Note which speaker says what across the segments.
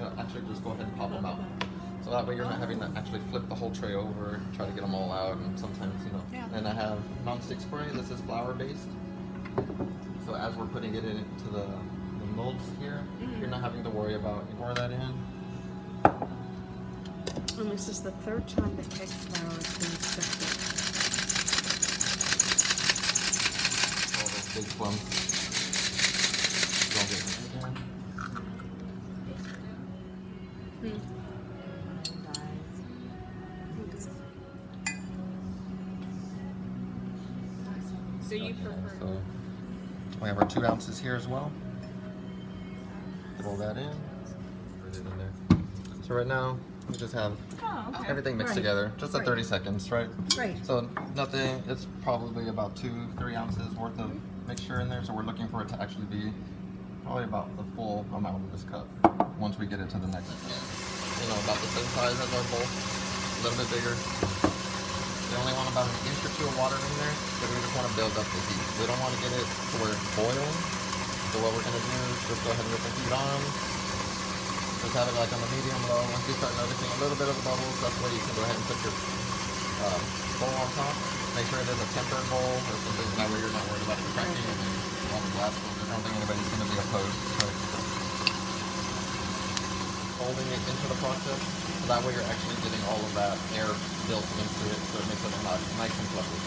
Speaker 1: can actually just go ahead and pop them out. So that way you're not having to actually flip the whole tray over, try to get them all out, and sometimes, you know.
Speaker 2: Yeah.
Speaker 1: And I have non-stick spray. This is flour based. So as we're putting it into the molds here, you're not having to worry about, you pour that in.
Speaker 2: And this is the third time that cake flour has been inspected.
Speaker 1: All those big clumps. Don't get in again.
Speaker 2: So you prefer?
Speaker 1: So we have our 2 ounces here as well. Roll that in. Put it in there. So right now we just have everything mixed together, just at 30 seconds, right?
Speaker 2: Right.
Speaker 1: So nothing. It's probably about 2-3 ounces worth of mixture in there. So we're looking for it to actually be probably about the full amount of this cup. Once we get it to the next, you know, about the same size as our bowl, a little bit bigger. We only want about 1 inch or 2 of water in there because we just want to build up the heat. We don't want to get it to where it's boiling. So what we're going to do is just go ahead and get the heat on. Just have it like on the medium low. Once you start noticing a little bit of the bubbles, that's where you can go ahead and put your bowl on top. Make sure it is a tempered bowl or something that way you're not worried about it cracking and all the glass. I don't think anybody's going to be opposed to folding it into the process. So that way you're actually getting all of that air built into it, so it makes it nice and fluffy.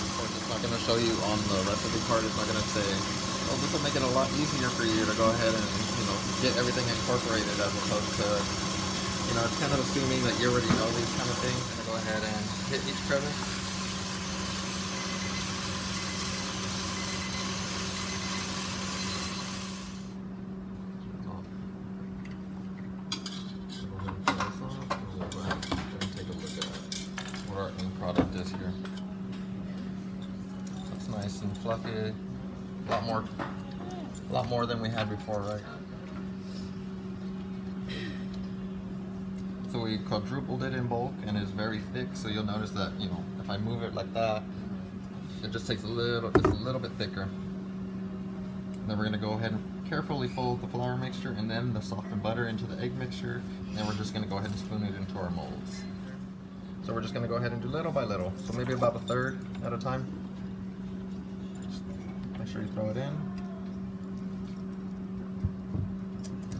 Speaker 1: Of course, it's not going to show you on the recipe card. It's not going to say, "Oh, this will make it a lot easier for you to go ahead and, you know, get everything incorporated," as opposed to, you know, it's kind of assuming that you already know these kind of things. I'm going to go ahead and hit each crevice. Product is here. It's nice and fluffy. A lot more than we had before, right? So we quadrupled it in bulk and it's very thick, so you'll notice that, you know, if I move it like that, it just takes it's a little bit thicker. Then we're gonna go ahead and carefully fold the flour mixture and then the softened butter into the egg mixture, and then we're just gonna go ahead and spoon it into our molds. So we're just going to go ahead and do little by little. So maybe about 1/3 at a time. Just make sure you throw it in.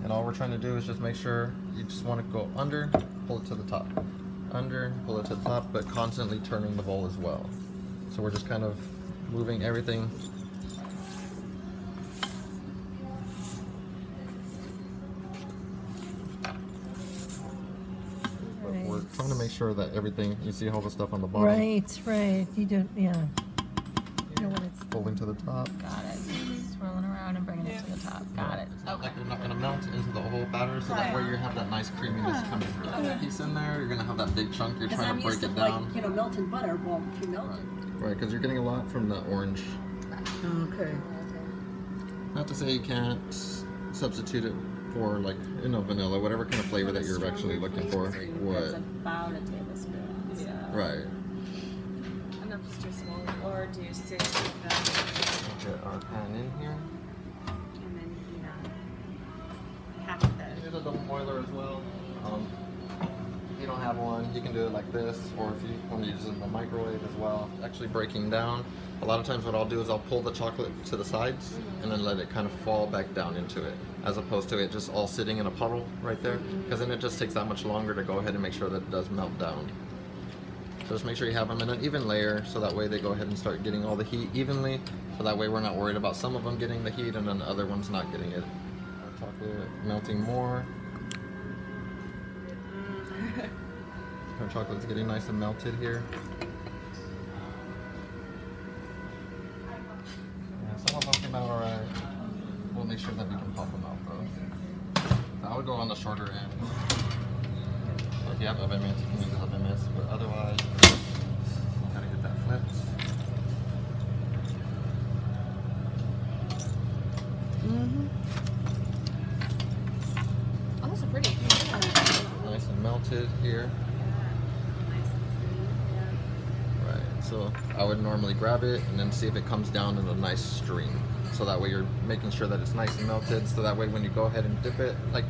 Speaker 1: And all we're trying to do is just make sure you just want to go under, pull it to the top. Under, pull it to the top, but constantly turning the bowl as well. So we're just kind of moving everything. We're trying to make sure that everything, you see all the stuff on the bottom.
Speaker 3: Right. You don't, yeah. You know when it's
Speaker 1: Folding to the top.
Speaker 4: Got it. Swirling around and bringing it to the top. Got it.
Speaker 1: It's not like you're not going to melt into the whole batter, so that way you have that nice creaminess coming through. That piece in there, you're going to have that big chunk, you're trying to break it down.
Speaker 2: Like, you know, melted butter won't be melted.
Speaker 1: Right, because you're getting a lot from the orange.
Speaker 2: Okay.
Speaker 1: Not to say you can't substitute it for, like, you know, vanilla, whatever kind of flavor that you're actually looking for
Speaker 4: It's
Speaker 1: would.
Speaker 4: about a tablespoon. Yeah.
Speaker 1: Right.
Speaker 4: Enough just too small. Or do 6 with
Speaker 1: Get our pan in here.
Speaker 4: and then, you know, half of that.
Speaker 1: Here's a double boiler as well. If you don't have one, you can do it like this, or if you want to use it in the microwave as well. Actually breaking down. A lot of times what I'll do is I'll pull the chocolate to the sides and then let it kind of fall back down into it, as opposed to it just all sitting in a puddle right there, because then it just takes that much longer to go ahead and make sure that it does melt down. So just make sure you have them in an even layer, so that way they go ahead and start getting all the heat evenly, so that way we're not worried about some of them getting the heat and then the other ones not getting it. Chocolate melting more. Our chocolate's getting nice and melted here. Yeah, some of them came out alright. We'll make sure that we can pop them out though. So I would go on the shorter end. If you have oven mitts, you can use the oven mitts, but otherwise, you gotta get that flipped.
Speaker 4: Oh, those are pretty.
Speaker 1: Nice and melted here. Right, so So I would normally grab it and then see if it comes down in a nice stream. So that way you're making sure that it's nice and melted. So that way when you go ahead and dip it, like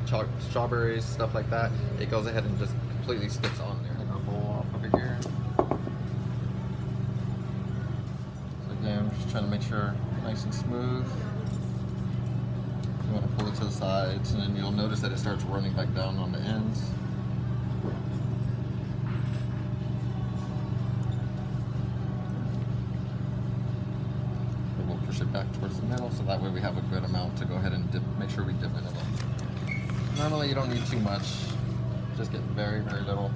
Speaker 1: strawberries, stuff like that, it goes ahead and just completely sticks on there. Take our bowl off over here. So again, I'm just trying to make sure nice and smooth. You want to pull it to the sides, and then you'll notice that it starts running back down on the ends. We'll push it back towards the middle, so that way we have a good amount to go ahead and dip. Make sure we dip in it. Normally you don't need too much, just get very, very little.